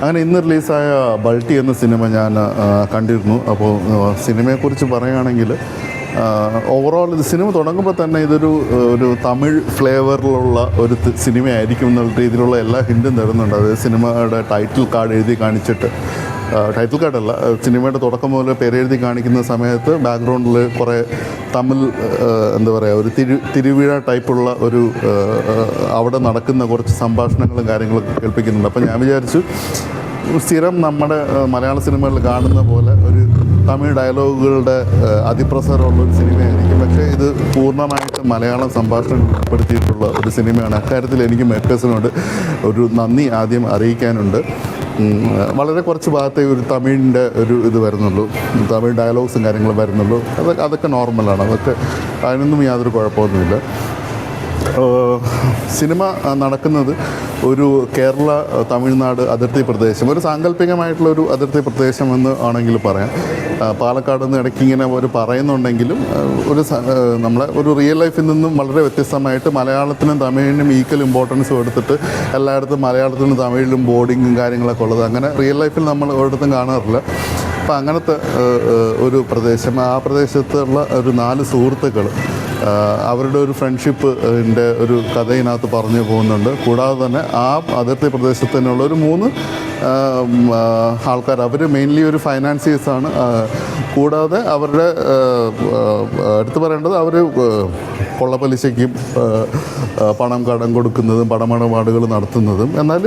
അങ്ങനെ ഇന്ന് റിലീസായ ബൾട്ടി എന്ന സിനിമ ഞാൻ കണ്ടിരുന്നു. അപ്പോൾ സിനിമയെക്കുറിച്ച് പറയുകയാണെങ്കിൽ ഓവറോൾ ഇത് സിനിമ തുടങ്ങുമ്പോൾ തന്നെ ഒരു തമിഴ് ഫ്ലേവറിലുള്ള ഒരു സിനിമയായിരിക്കും എന്നുള്ള രീതിയിലുള്ള എല്ലാ ഹിൻറ്റും തരുന്നുണ്ട്. അത് സിനിമയുടെ ടൈറ്റിൽ കാർഡ് എഴുതി കാണിച്ചിട്ട്, ടൈറ്റിൽ കാർഡല്ല, സിനിമയുടെ തുടക്കം മുതൽ പേരെഴുതി കാണിക്കുന്ന സമയത്ത് ബാക്ക്ഗ്രൗണ്ടിൽ കുറേ തമിഴ് എന്താ പറയുക, ഒരു തിരുവിഴ ടൈപ്പുള്ള ഒരു അവിടെ നടക്കുന്ന കുറച്ച് സംഭാഷണങ്ങളും കാര്യങ്ങളൊക്കെ കേൾപ്പിക്കുന്നുണ്ട്. അപ്പോൾ ഞാൻ വിചാരിച്ചു സ്ഥിരം നമ്മുടെ മലയാള സിനിമകളിൽ കാണുന്ന പോലെ ഒരു തമിഴ് ഡയലോഗുകളുടെ അതിപ്രസരമുള്ളൊരു സിനിമയായിരിക്കും. പക്ഷേ ഇത് പൂർണ്ണമായിട്ട് മലയാളം സംഭാഷണം ഉൾപ്പെടുത്തിയിട്ടുള്ള ഒരു സിനിമയാണ്. അക്കാര്യത്തിൽ എനിക്ക് മേക്കേഴ്സിനോട് ഒരു നന്ദി ആദ്യം അറിയിക്കാനുണ്ട്. വളരെ കുറച്ച് ഭാഗത്തെ ഒരു തമിഴിൻ്റെ ഒരു ഇത് വരുന്നുള്ളൂ, തമിഴ് ഡയലോഗ്സും കാര്യങ്ങളും വരുന്നുള്ളൂ. അതൊക്കെ നോർമലാണ്, അതിനൊന്നും യാതൊരു കുഴപ്പമൊന്നുമില്ല. സിനിമ നടക്കുന്നത് ഒരു കേരള തമിഴ്നാട് അതിർത്തി പ്രദേശം, ഒരു സാങ്കല്പികമായിട്ടുള്ളൊരു അതിർത്തി പ്രദേശം എന്ന് ആണെങ്കിൽ പറയാം. പാലക്കാട് നിന്ന് ഇടയ്ക്ക് ഇങ്ങനെ ഒരു പറയുന്നുണ്ടെങ്കിലും നമ്മളെ ഒരു റിയൽ ലൈഫിൽ നിന്നും വളരെ വ്യത്യസ്തമായിട്ട് മലയാളത്തിനും തമിഴിനും ഈക്വൽ ഇമ്പോർട്ടൻസ് കൊടുത്തിട്ട് എല്ലായിടത്തും മലയാളത്തിനും തമിഴിലും ബോർഡിങ്ങും കാര്യങ്ങളൊക്കെ ഉള്ളത് അങ്ങനെ റിയൽ ലൈഫിൽ നമ്മൾ ഒരിടത്തും കാണാറില്ല. അപ്പോൾ അങ്ങനത്തെ ഒരു പ്രദേശം, ആ പ്രദേശത്തുള്ള ഒരു 4 സുഹൃത്തുക്കൾ, അവരുടെ ഒരു ഫ്രണ്ട്ഷിപ്പിൻ്റെ ഒരു കഥ ഇതിനകത്ത് പറഞ്ഞു പോകുന്നുണ്ട്. കൂടാതെ തന്നെ ആ അതിർത്തി പ്രദേശത്ത് തന്നെയുള്ള ഒരു 3 ആൾക്കാർ, അവർ മെയിൻലി ഒരു ഫൈനാൻസിയേഴ്സാണ്. കൂടാതെ അവരുടെ എടുത്തു പറയേണ്ടത്, അവർ കൊള്ളപ്പലിശയ്ക്കും പണം കടം കൊടുക്കുന്നതും പണമിടപാടുകൾ നടത്തുന്നതും, എന്നാൽ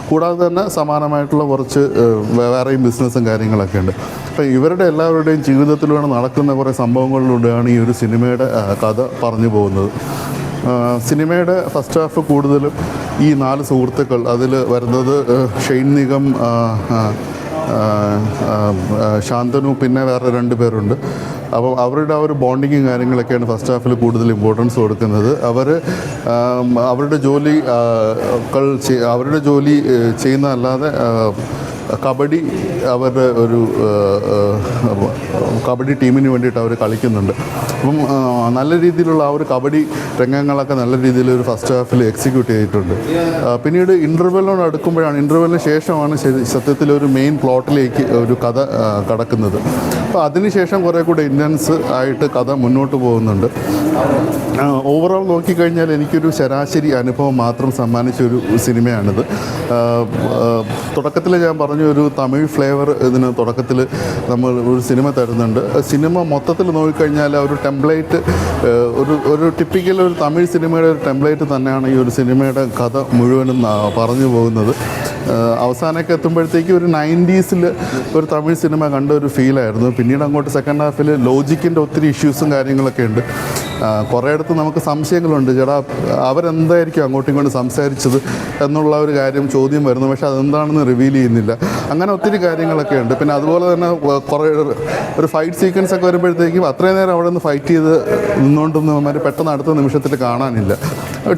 കൂടാതെ തന്നെ സമാനമായിട്ടുള്ള കുറച്ച് വേറെയും ബിസിനസ്സും കാര്യങ്ങളൊക്കെ ഉണ്ട്. അപ്പം ഇവരുടെ എല്ലാവരുടെയും ജീവിതത്തിലൂടെ നടക്കുന്ന കുറേ സംഭവങ്ങളിലൂടെയാണ് ഈ ഒരു സിനിമയുടെ കഥ പറഞ്ഞു പോകുന്നത്. സിനിമയുടെ ഫസ്റ്റ് ഹാഫ് കൂടുതലും ഈ 4 സുഹൃത്തുക്കൾ, അതിൽ വരുന്നത് ഷെയ്ൻ നിഗം, ശാന്തനു, പിന്നെ വേറെ 2 പേരുണ്ട്. അപ്പോൾ അവരുടെ ആ ഒരു ബോണ്ടിങ്ങും കാര്യങ്ങളൊക്കെയാണ് ഫസ്റ്റ് ഹാഫിൽ കൂടുതൽ ഇമ്പോർട്ടൻസ് കൊടുക്കുന്നത്. അവരുടെ ജോലി ചെയ്യുന്നതല്ലാതെ കബഡി, അവരുടെ ഒരു കബഡി ടീമിന് വേണ്ടിയിട്ട് അവർ കളിക്കുന്നുണ്ട്. അപ്പം നല്ല രീതിയിലുള്ള ആ ഒരു കബഡി രംഗങ്ങളൊക്കെ നല്ല രീതിയിൽ ഒരു ഫസ്റ്റ് ഹാഫിൽ എക്സിക്യൂട്ട് ചെയ്തിട്ടുണ്ട്. പിന്നീട് ഇൻ്റർവെല്ലിനോട് അടുക്കുമ്പോഴാണ്, ഇൻ്റർവെല്ലിന് ശേഷമാണ് സത്യത്തിൽ ഒരു മെയിൻ പ്ലോട്ടിലേക്ക് ഒരു കഥ കടക്കുന്നത്. അപ്പോൾ അതിനുശേഷം കുറേ കൂടെ ഇൻറ്റൻസ് ആയിട്ട് കഥ മുന്നോട്ട് പോകുന്നുണ്ട്. ഓവറോൾ നോക്കിക്കഴിഞ്ഞാൽ എനിക്കൊരു ശരാശരി അനുഭവം മാത്രം സമ്മാനിച്ചൊരു സിനിമയാണിത്. തുടക്കത്തിൽ ഞാൻ പറഞ്ഞു, ഒരു തമിഴ് ഫ്ലേവർ ഇതിന് തുടക്കത്തിൽ നമ്മൾ ഒരു സിനിമ തരുന്നുണ്ട്. സിനിമ മൊത്തത്തിൽ നോക്കിക്കഴിഞ്ഞാൽ ഒരു ടെംപ്ലേറ്റ്, ഒരു ടിപ്പിക്കൽ ഒരു തമിഴ് സിനിമയുടെ ഒരു ടെംപ്ലേറ്റ് തന്നെയാണ് ഈ ഒരു സിനിമയുടെ കഥ മുഴുവനും പറഞ്ഞു പോകുന്നത്. അവസാനമൊക്കെ എത്തുമ്പോഴത്തേക്ക് ഒരു 90s ഒരു തമിഴ് സിനിമ കണ്ട ഒരു ഫീലായിരുന്നു. പിന്നീട് അങ്ങോട്ട് സെക്കൻഡ് ഹാഫിൽ ലോജിക്കിൻ്റെ ഒത്തിരി ഇഷ്യൂസും കാര്യങ്ങളൊക്കെ ഉണ്ട്. കുറേയിടത്ത് നമുക്ക് സംശയങ്ങളുണ്ട്, ചേട്ടാ അവരെന്തായിരിക്കും അങ്ങോട്ടും ഇങ്ങോട്ടും സംസാരിച്ചത് എന്നുള്ള ഒരു കാര്യം ചോദ്യം വരുന്നു, പക്ഷേ അതെന്താണെന്ന് റിവീൽ ചെയ്യുന്നില്ല. അങ്ങനെ ഒത്തിരി കാര്യങ്ങളൊക്കെ ഉണ്ട്. പിന്നെ അതുപോലെ തന്നെ കുറേ ഒരു ഫൈറ്റ് സീക്വൻസ് ഒക്കെ വരുമ്പോഴത്തേക്കും അത്രയും നേരം അവിടെ നിന്ന് ഫൈറ്റ് ചെയ്ത് നിന്നുകൊണ്ടൊന്നും അവന്മാർ പെട്ടെന്ന് അടുത്ത നിമിഷത്തിൽ കാണാനില്ല.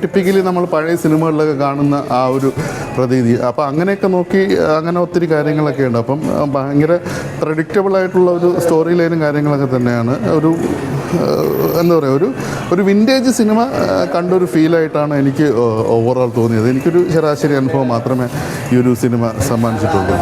ടിപ്പിക്കലി നമ്മൾ പഴയ സിനിമകളിലൊക്കെ കാണുന്ന ആ ഒരു പ്രതീതി. അപ്പോൾ അങ്ങനെയൊക്കെ നോക്കി അങ്ങനെ ഒത്തിരി കാര്യങ്ങളൊക്കെ ഉണ്ട്. അപ്പം ഭയങ്കര പ്രഡിക്റ്റബിളായിട്ടുള്ള ഒരു സ്റ്റോറി ലൈനും കാര്യങ്ങളൊക്കെ തന്നെയാണ്. എന്താ പറയുക, ഒരു വിൻറ്റേജ് സിനിമ കണ്ടൊരു ഫീലായിട്ടാണ് എനിക്ക് ഓവറോൾ തോന്നിയത്. എനിക്കൊരു ശരാശരി അനുഭവം മാത്രമേ ഈ ഒരു സിനിമ സമ്മാനിച്ചിട്ടുള്ളൂ.